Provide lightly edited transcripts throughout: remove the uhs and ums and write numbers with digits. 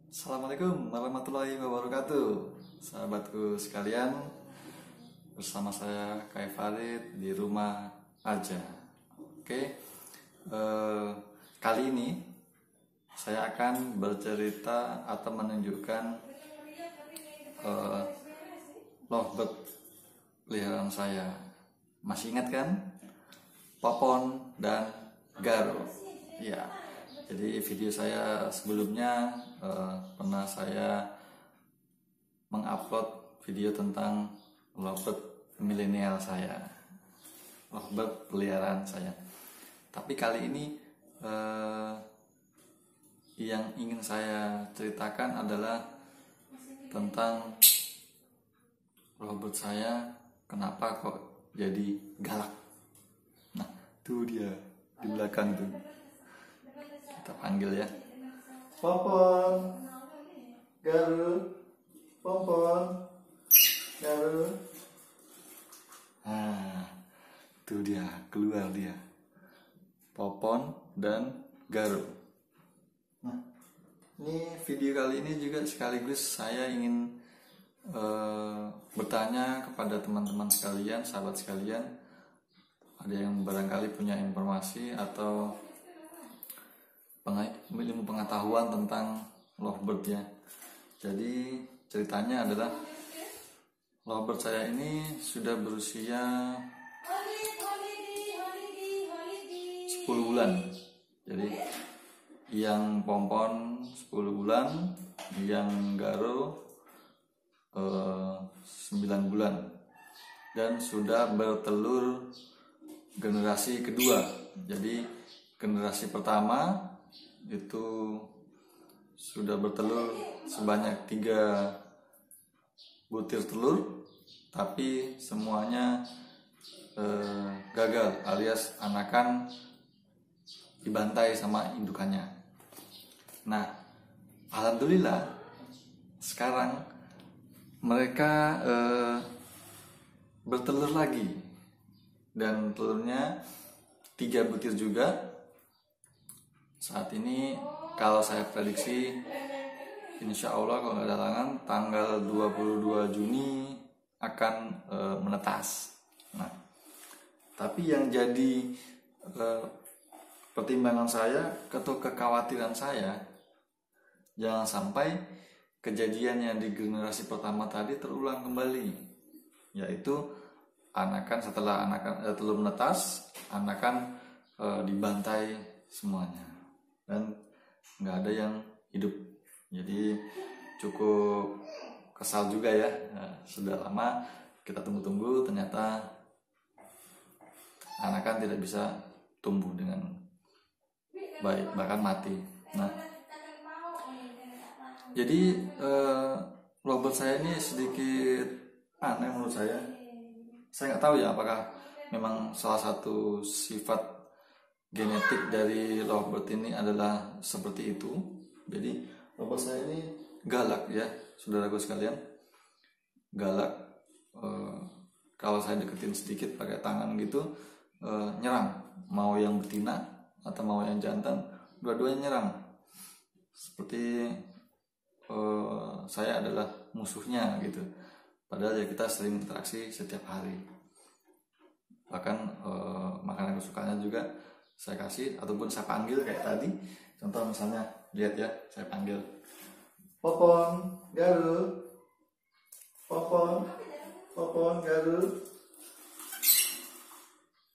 Assalamualaikum warahmatullahi wabarakatuh, sahabatku sekalian. Bersama saya Kai Farid di rumah aja. Oke, kali ini saya akan bercerita atau menunjukkan lovebird peliharaan saya. Masih ingat kan? Popon dan Garo. Ya. Jadi video saya sebelumnya pernah saya mengupload video tentang lovebird milenial saya, lovebird peliharaan saya. Tapi kali ini yang ingin saya ceritakan adalah tentang lovebird saya, kenapa kok jadi galak. Nah, tuh dia di belakang tuh. Kita panggil ya. Popon, Garo, Popon, Garo. Nah, itu dia, keluar dia. Popon dan Garo. Nah, ini video kali ini juga sekaligus saya ingin bertanya kepada teman-teman sekalian, sahabat sekalian. Ada yang barangkali punya informasi atau ilmu pengetahuan tentang lovebird ya. Jadi ceritanya adalah lovebird saya ini sudah berusia 10 bulan. Jadi yang pompon 10 bulan, yang Garo 9 bulan, dan sudah bertelur generasi kedua. Jadi generasi pertama itu sudah bertelur sebanyak 3 butir telur, tapi semuanya gagal alias anakan dibantai sama indukannya. Nah, alhamdulillah sekarang mereka bertelur lagi, dan telurnya 3 butir juga. Saat ini kalau saya prediksi, insya Allah kalau nggak ada halangan tanggal 22 Juni akan menetas. Nah, tapi yang jadi pertimbangan saya atau kekhawatiran saya, jangan sampai kejadian yang di generasi pertama tadi terulang kembali, yaitu anakan setelah telur menetas, anakan dibantai semuanya dan nggak ada yang hidup. Jadi cukup kesal juga ya. Nah, sudah lama kita tunggu-tunggu, ternyata anakan tidak bisa tumbuh dengan baik, bahkan mati. Nah, jadi lovebird saya ini sedikit aneh menurut saya. Saya nggak tahu ya apakah memang salah satu sifat genetik dari lovebird ini adalah seperti itu. Jadi lovebird saya ini galak ya, saudaraku sekalian. Galak. Kalau saya deketin sedikit pakai tangan gitu, nyerang. Mau yang betina atau mau yang jantan, dua-duanya nyerang. Seperti saya adalah musuhnya gitu. Padahal ya kita sering interaksi setiap hari. Bahkan makanan kesukaannya juga saya kasih ataupun saya panggil kayak tadi. Contoh misalnya, lihat ya, saya panggil Popon, Garo, Popon, Popon, Garo,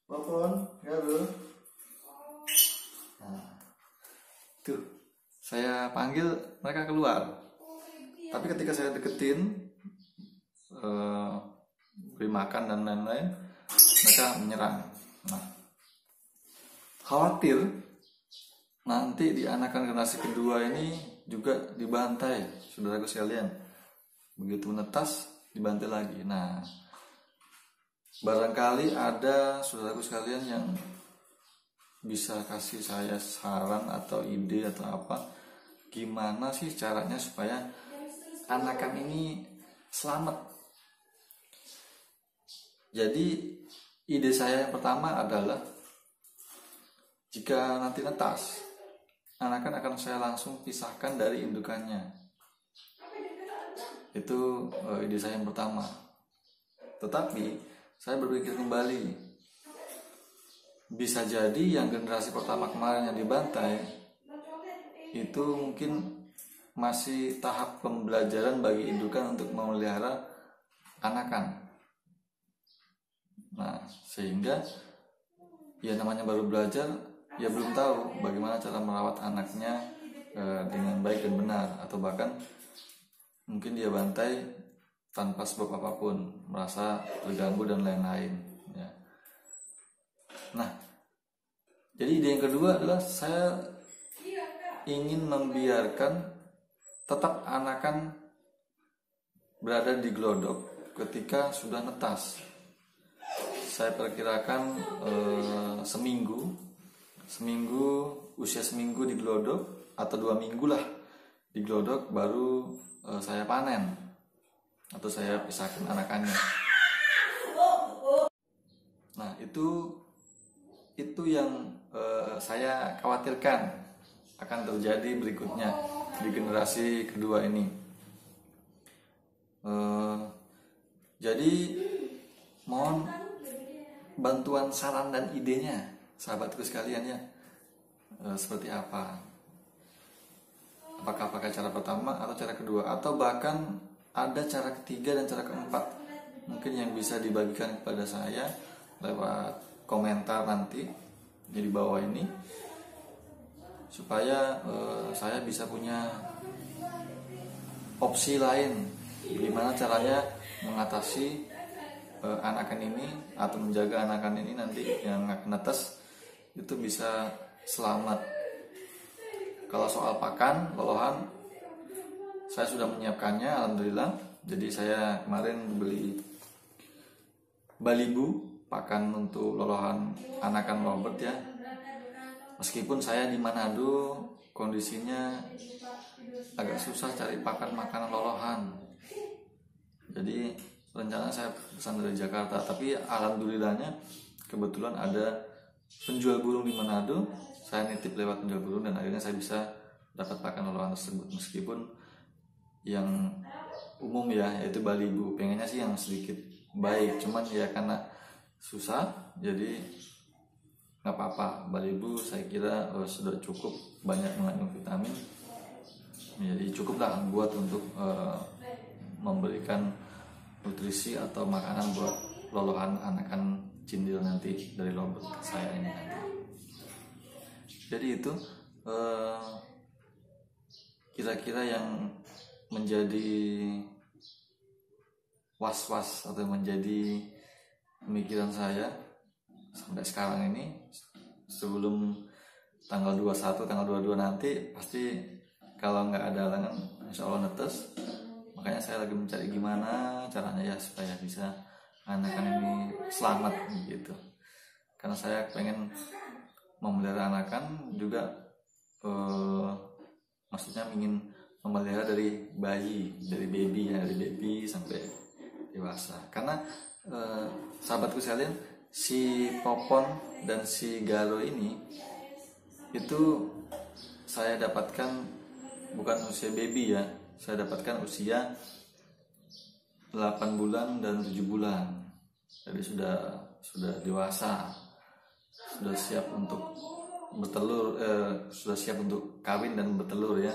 Popon, Garo. Nah, tuh saya panggil, mereka keluar. Tapi ketika saya deketin, beri makan dan lain-lain, mereka menyerang. Nah, khawatir nanti di anakan generasi kedua ini juga dibantai, saudaraku sekalian. Begitu menetas, dibantai lagi. Nah, barangkali ada saudaraku sekalian yang bisa kasih saya saran atau ide atau apa, gimana sih caranya supaya anakan ini selamat. Jadi ide saya yang pertama adalah, jika nanti netas, anakan akan saya langsung pisahkan dari indukannya. Itu ide saya yang pertama. Tetapi saya berpikir kembali, bisa jadi yang generasi pertama kemarin yang dibantai itu mungkin masih tahap pembelajaran bagi indukan untuk memelihara anakan. Nah, sehingga ya namanya baru belajar, ya belum tahu bagaimana cara merawat anaknya dengan baik dan benar, atau bahkan mungkin dia bantai tanpa sebab apapun, merasa terganggu dan lain-lain ya. Nah, jadi ide yang kedua adalah saya ingin membiarkan tetap anakan berada di glodok ketika sudah netas. Saya perkirakan seminggu, usia seminggu di glodok atau 2 minggu lah di glodok, baru saya panen atau saya pisahkan anakannya. Nah, itu yang saya khawatirkan akan terjadi berikutnya di generasi kedua ini. Jadi mohon bantuan, saran dan idenya sahabatku sekalian ya, seperti apa? Apakah pakai cara pertama atau cara kedua, atau bahkan ada cara ketiga dan cara keempat mungkin yang bisa dibagikan kepada saya lewat komentar nanti di bawah ini, supaya saya bisa punya opsi lain gimana caranya mengatasi anakan ini atau menjaga anakan ini nanti yang akan netes itu bisa selamat. Kalau soal pakan lolohan, saya sudah menyiapkannya alhamdulillah. Jadi saya kemarin beli balibu pakan untuk lolohan anakan Robert ya. Meskipun saya di Manado kondisinya agak susah cari pakan makanan lolohan, jadi rencana saya pesan dari Jakarta, tapi alhamdulillahnya kebetulan ada penjual burung di Manado. Saya nitip lewat penjual burung dan akhirnya saya bisa dapat pakan lolohan tersebut, meskipun yang umum ya, yaitu balibu. Pengennya sih yang sedikit baik, cuman ya karena susah jadi nggak apa-apa. Balibu saya kira sudah cukup banyak mengandung vitamin, jadi cukuplah buat untuk memberikan nutrisi atau makanan buat lolohan anakan cindil nanti dari lobet saya ini nanti. Jadi itu kira-kira yang menjadi was-was atau menjadi pemikiran saya sampai sekarang ini. Sebelum tanggal 21, tanggal 22 nanti pasti kalau nggak ada halangan insya Allah netes. Makanya saya lagi mencari gimana caranya ya supaya bisa anakan ini selamat gitu. Karena saya pengen memelihara anakan juga, maksudnya ingin memelihara dari bayi, dari baby ya, dari baby sampai dewasa. Karena sahabatku sekalian, si Popon dan si Garo ini itu saya dapatkan bukan usia baby ya, saya dapatkan usia 8 bulan dan 7 bulan. Jadi sudah dewasa, sudah siap untuk bertelur, sudah siap untuk kawin dan bertelur ya,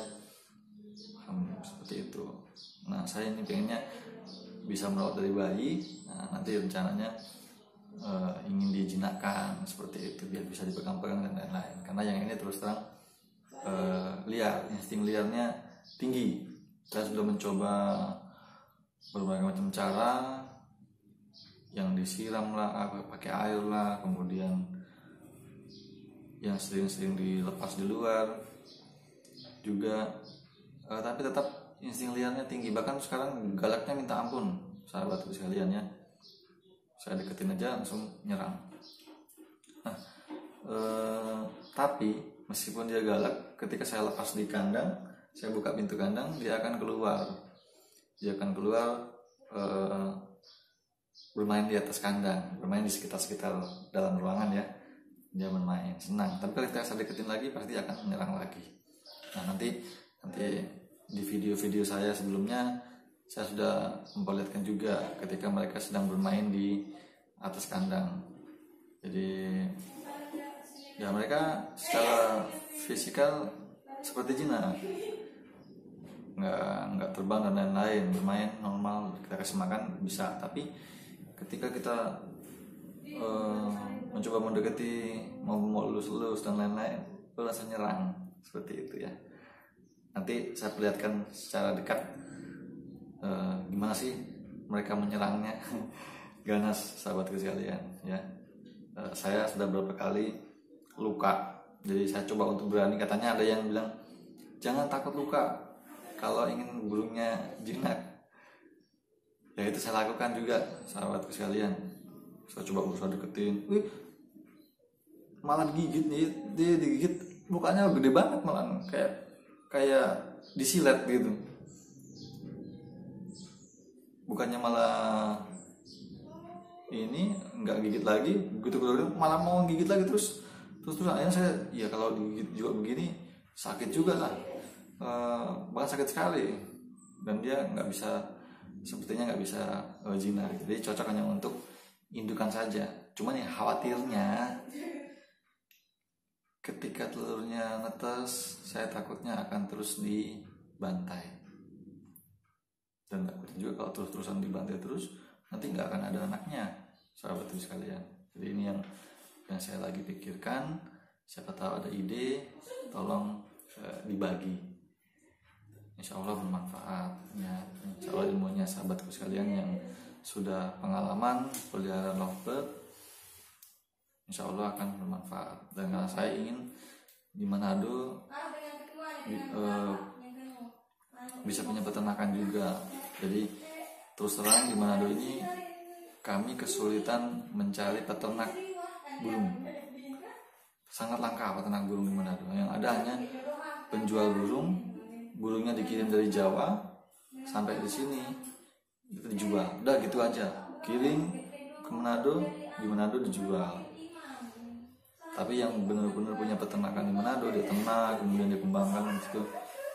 seperti itu. Nah, saya ini pengennya bisa merawat dari bayi. Nah, nanti rencananya ingin dijinakkan seperti itu biar bisa dipegang-pegang dan lain-lain. Karena yang ini terus terang liar, insting liarnya tinggi. Saya sudah mencoba berbagai macam cara, yang disiram lah, pakai air lah, kemudian yang sering-sering dilepas di luar juga, tapi tetap insting liarnya tinggi. Bahkan sekarang galaknya minta ampun sahabatku sekalian ya. Saya deketin aja langsung nyerang. Nah, tapi meskipun dia galak, ketika saya lepas di kandang, saya buka pintu kandang, dia akan keluar. Dia akan keluar bermain di atas kandang, bermain di sekitar dalam ruangan ya. Dia bermain senang. Tapi kalau saya deketin lagi pasti akan menyerang lagi. Nah, nanti di video-video saya sebelumnya saya sudah memperlihatkan juga ketika mereka sedang bermain di atas kandang. Jadi ya mereka secara fisikal seperti jinak, nggak terbang dan lain-lain, bermain normal, kita kasih makan bisa. Tapi ketika kita mencoba mendekati, mau lulus dan lain-lain, itu rasanya nyerang seperti itu ya. Nanti saya perlihatkan secara dekat gimana sih mereka menyerangnya. Ganas sahabatku sekalian ya. Saya sudah berapa kali luka, jadi saya coba untuk berani. Katanya ada yang bilang jangan takut luka kalau ingin burungnya jinak. Ya itu saya lakukan juga sahabatku sekalian. Saya coba berusaha deketin, malah digigit nih, dia digigit mukanya gede banget, malah kayak disilet gitu. Bukannya malah ini nggak gigit lagi, begitu malah mau gigit lagi terus akhirnya saya ya kalau digigit juga begini sakit juga lah, bahkan sakit sekali, dan dia sepertinya nggak bisa jinak. Jadi cocok hanya untuk indukan saja. Cuman ya khawatirnya ketika telurnya netes, saya takutnya akan terus dibantai, dan takutnya juga kalau terus-terusan dibantai terus nanti nggak akan ada anaknya sahabat sekalian. Jadi ini yang saya lagi pikirkan. Siapa tahu ada ide, tolong dibagi, insya Allah bermanfaat ya. Insya Allah ilmunya sahabatku sekalian yang sudah pengalaman pelihara lovebird, insya Allah akan bermanfaat. Dan karena saya ingin di Manado bisa punya peternakan juga, jadi terus terang di Manado ini kami kesulitan mencari peternak burung. Sangat langka peternak burung di Manado. Yang ada hanya penjual burungnya dikirim dari Jawa sampai di sini itu dijual. Udah gitu aja. Kirim ke Manado, di Manado dijual. Tapi yang benar-benar punya peternakan di Manado, dia ternak, kemudian dia kembangkan itu,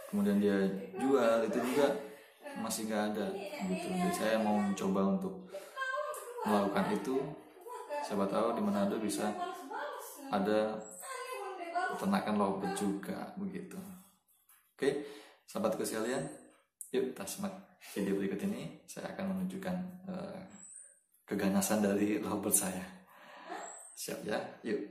kemudian dia jual, itu juga masih nggak ada gitu. Jadi saya mau mencoba untuk melakukan itu. Siapa tahu di Manado bisa ada peternakan lovebird juga begitu. Oke, sahabatku sekalian, yuk kita simak video berikut ini. Saya akan menunjukkan keganasan dari lovebird saya. Siap ya? Yuk.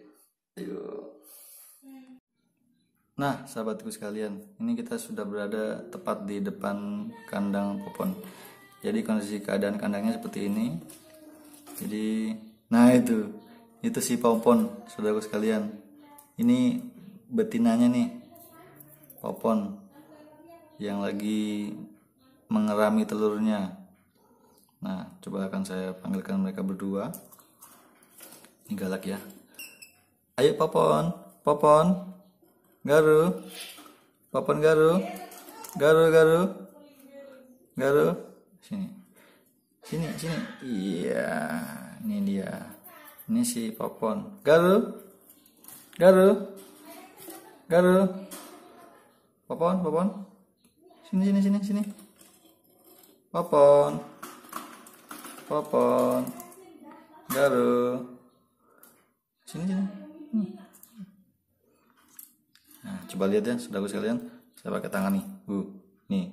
Nah, sahabatku sekalian, ini kita sudah berada tepat di depan kandang Popon. Jadi kondisi keadaan kandangnya seperti ini. Jadi, nah itu si Popon, saudaraku sekalian. Ini betinanya nih, Popon, yang lagi mengerami telurnya. Nah, coba akan saya panggilkan mereka berdua. Ini galak ya. Ayo Popon, Garu, Popon Garu, sini. Iya, ini dia. Ini si Popon. Garu, Popon. Sini. Popon, Garu. Sini. Nah, coba lihat ya, saudaraku sekalian. Saya pakai tangan nih. Nih.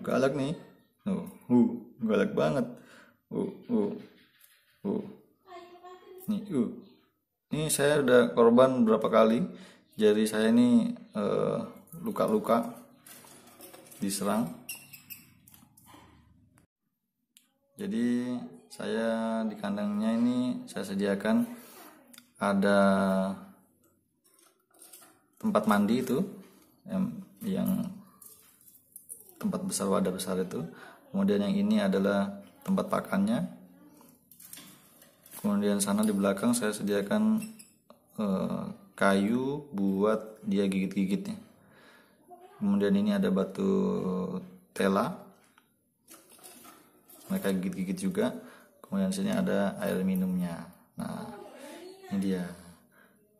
Galak nih. Galak banget. Nih, Ini saya udah korban berapa kali. Jari saya ini luka-luka, diserang. Jadi saya di kandangnya ini saya sediakan ada tempat mandi itu, yang tempat besar, wadah besar itu. Kemudian yang ini adalah tempat pakannya. Kemudian sana di belakang saya sediakan kayu buat dia gigit-gigitnya. Kemudian ini ada batu tela, mereka gigit-gigit juga. Kemudian sini ada air minumnya. Nah, ini dia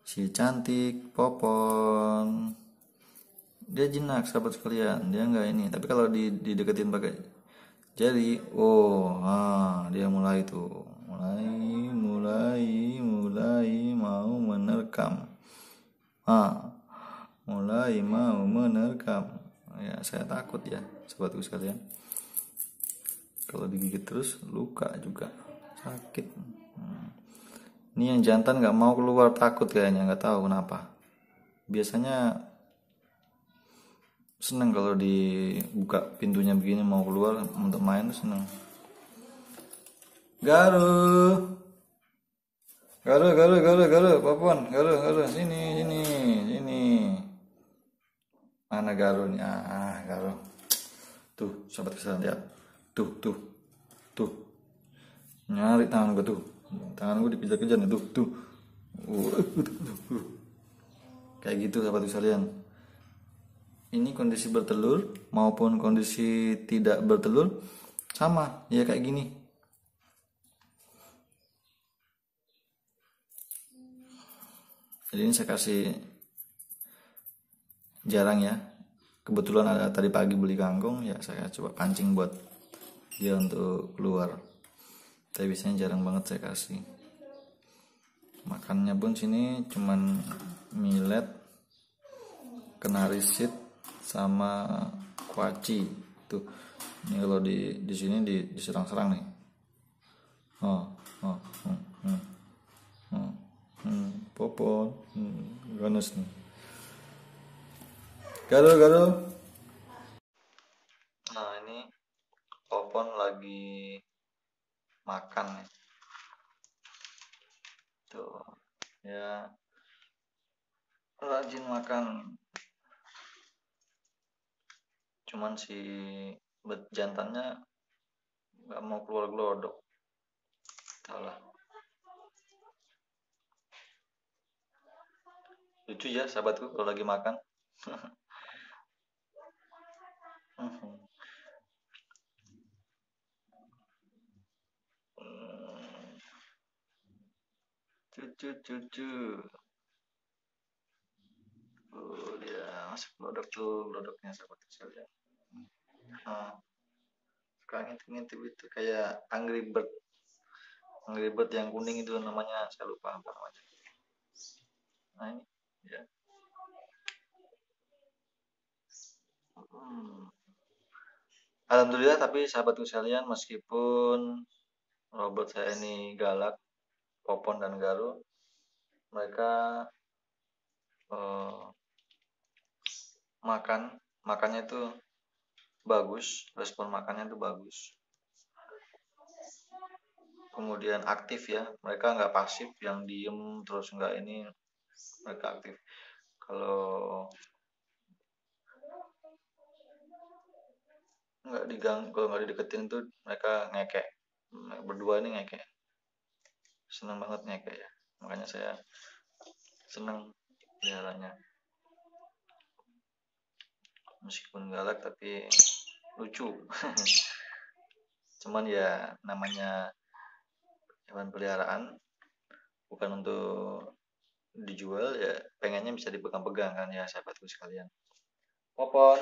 si cantik Popon. Dia jinak sahabat sekalian, dia nggak ini. Tapi kalau dideketin pakai jari, oh, dia mulai tuh, mulai mau menerkam, mulai mau menerkam. Ya, saya takut ya, sahabatku sekalian. Kalau digigit terus luka juga, sakit. Ini yang jantan nggak mau keluar, takut kayaknya, nggak tahu kenapa. Biasanya seneng kalau dibuka pintunya begini mau keluar untuk main, seneng. Garu, garu, Papon, garu, sini. Mana garu nih? Garu. Tuh, sobat kesalahan lihat. Tuh. Nyari tangan gue tuh. Tangan gue dikejar-kejar nih, tuh. Kayak gitu sahabat sekalian. Ini kondisi bertelur maupun kondisi tidak bertelur sama ya kayak gini. Jadi ini saya kasih jarang ya. Kebetulan ada tadi pagi beli kangkung, ya saya coba pancing buat dia untuk keluar. Tapi biasanya jarang banget saya kasih. Makannya pun sini cuman millet, kenari seed, sama kuaci. Tuh. Ini kalau di sini diserang-serang nih. Popon, ganas nih. Garu. Nah ini Popon lagi makan nih. Tuh, ya rajin makan. Cuman si jantannya nggak mau keluar glodok. Tahulah. Lucu ya sahabatku kalau lagi makan. Cucu. Dia masuk glodoknya sahabat sekalian. Sekarang ngintip itu kayak Angry Bird. Angry Bird yang kuning itu namanya, saya lupa apa namanya. Nah ini ya. Alhamdulillah, tapi sahabatku sekalian, meskipun robot saya ini galak, Popon dan Garu, mereka makannya itu bagus, respon makannya itu bagus. Kemudian aktif ya, mereka nggak pasif yang diem terus nggak ini, mereka aktif. Kalau nggak dideketin tuh mereka ngekek. Berdua ini ngekek, seneng banget ngekek ya, makanya saya seneng peliharanya. Meskipun galak tapi lucu. Cuman ya namanya hewan peliharaan bukan untuk dijual ya, pengennya bisa dipegang-pegang kan ya sahabatku sekalian. Popon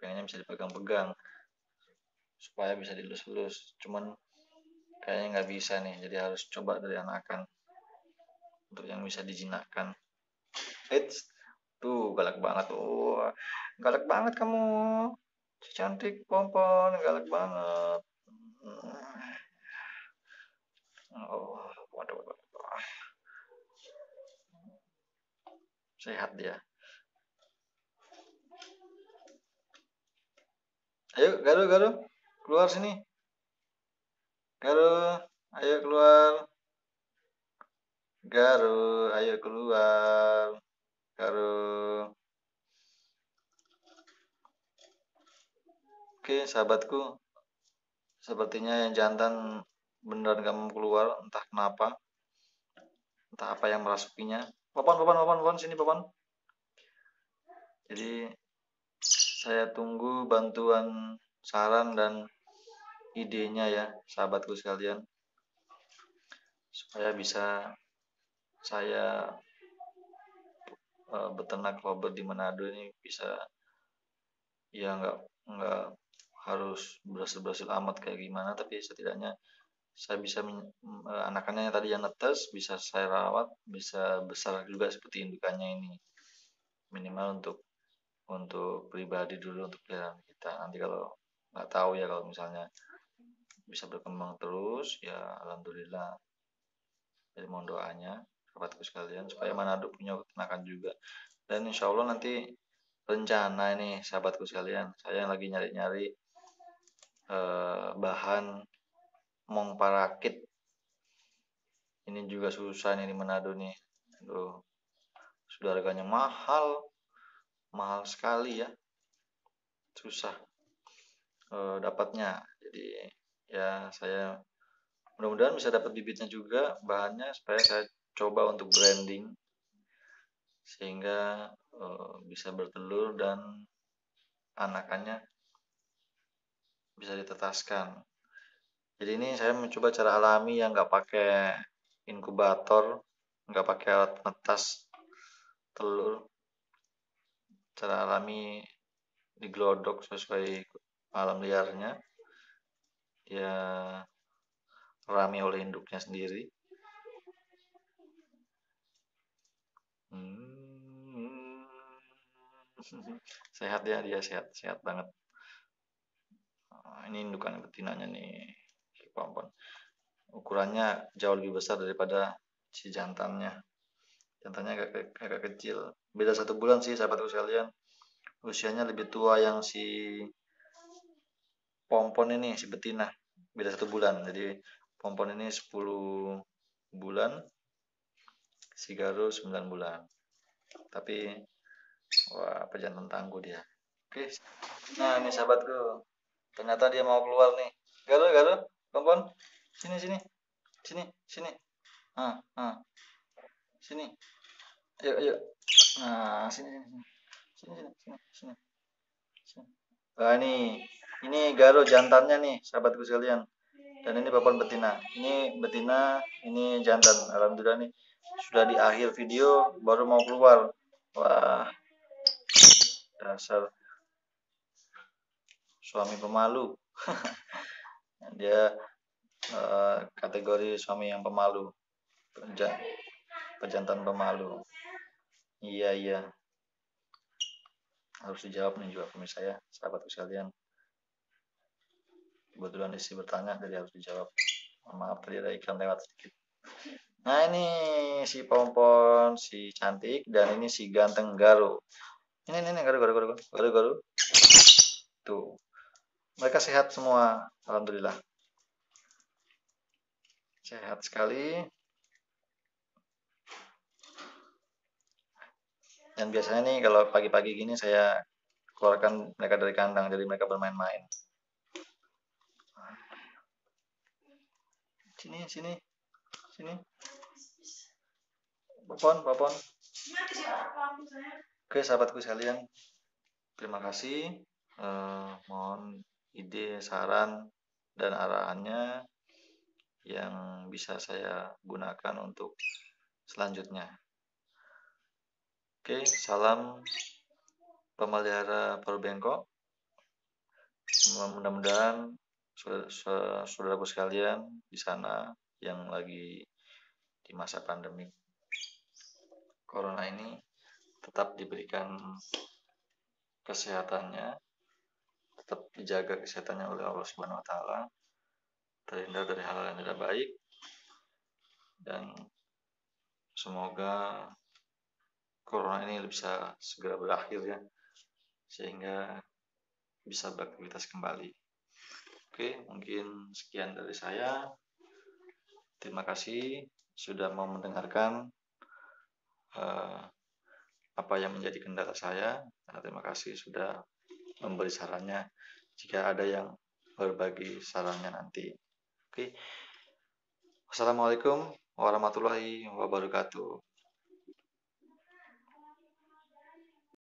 pengennya bisa dipegang-pegang supaya bisa dilus-lus, cuman kayaknya nggak bisa nih, jadi harus coba dari anakan untuk yang bisa dijinakkan. Tuh galak banget, galak banget kamu, si cantik Popon, galak banget. Waduh. Sehat dia. Ayo Garu, keluar sini. Garu, ayo keluar. Garu, ayo keluar. Garu. Oke sahabatku, sepertinya yang jantan beneran gak mau keluar, entah kenapa, entah apa yang merasukinya. Popon, sini Popon. Jadi saya tunggu bantuan, saran dan idenya ya sahabatku sekalian, supaya bisa saya beternak lovebird di Manado ini bisa, ya nggak harus berhasil amat kayak gimana, tapi setidaknya saya bisa anakannya tadi yang netes bisa saya rawat, bisa besar juga seperti indukannya ini, minimal untuk pribadi dulu, untuk peliharaan kita. Nanti kalau nggak tahu ya, kalau misalnya bisa berkembang terus ya alhamdulillah. Jadi mohon doanya sahabatku sekalian supaya Manado punya peternakan juga. Dan insya Allah nanti rencana ini sahabatku sekalian, saya yang lagi nyari-nyari bahan mong parakit. Ini juga susah nih di Manado nih. Aduh, sudah harganya mahal sekali ya, susah dapatnya. Jadi ya saya mudah-mudahan bisa dapat bibitnya juga, bahannya, supaya saya coba untuk branding sehingga bisa bertelur dan anakannya bisa ditetaskan. Jadi ini saya mencoba cara alami yang nggak pakai inkubator, nggak pakai alat metas telur, cara alami diglodok sesuai alam liarnya, dia rame oleh induknya sendiri. Sehat ya, dia sehat banget. Ini indukan betinanya nih, si pompon. Ukurannya jauh lebih besar daripada si jantannya. Jantannya agak kecil. Beda 1 bulan sih sahabatku sekalian. Usianya lebih tua yang si pompon ini, si betina. Beda 1 bulan. Jadi pompon ini 10 bulan, si Garo 9 bulan. Tapi wah, pejantan tangguh dia. Oke. Nah, ini sahabatku. Ternyata dia mau keluar nih. Garo, pompon. Sini. Sini. Sini. Ayo. Nah, sini. Nah, ini Garo jantannya nih, sahabatku sekalian. Dan ini papan betina. Ini betina, ini jantan. Alhamdulillah nih sudah di akhir video baru mau keluar. Wah, dasar suami pemalu. Dia kategori suami yang pemalu, pejantan pemalu. Iya, harus dijawab nih juga pemirsa ya, sahabatku sekalian. Kebetulan istri bertanya, jadi harus dijawab. Maaf tadi ada iklan lewat sedikit. Nah, ini si pompon, si cantik, dan ini si ganteng Garo. Ini Garo. Tuh, mereka sehat semua, alhamdulillah. Sehat sekali. Dan biasanya nih kalau pagi-pagi gini saya keluarkan mereka dari kandang, jadi mereka bermain-main. Sini. Popon. Oke, sahabatku sekalian, terima kasih. Mohon ide, saran, dan arahannya yang bisa saya gunakan untuk selanjutnya. Oke, salam pemelihara paru bengkok. Mudah-mudahan saudaraku sekalian di sana yang lagi di masa pandemi corona ini tetap diberikan kesehatannya, tetap dijaga kesehatannya oleh Allah Subhanahu wa taala, terhindar dari hal-hal yang tidak baik, dan semoga corona ini bisa segera berakhir ya, sehingga bisa beraktivitas kembali. Oke, mungkin sekian dari saya. Terima kasih sudah mau mendengarkan apa yang menjadi kendala saya. Terima kasih sudah memberi sarannya jika ada yang berbagi sarannya nanti. Oke. Wassalamualaikum warahmatullahi wabarakatuh.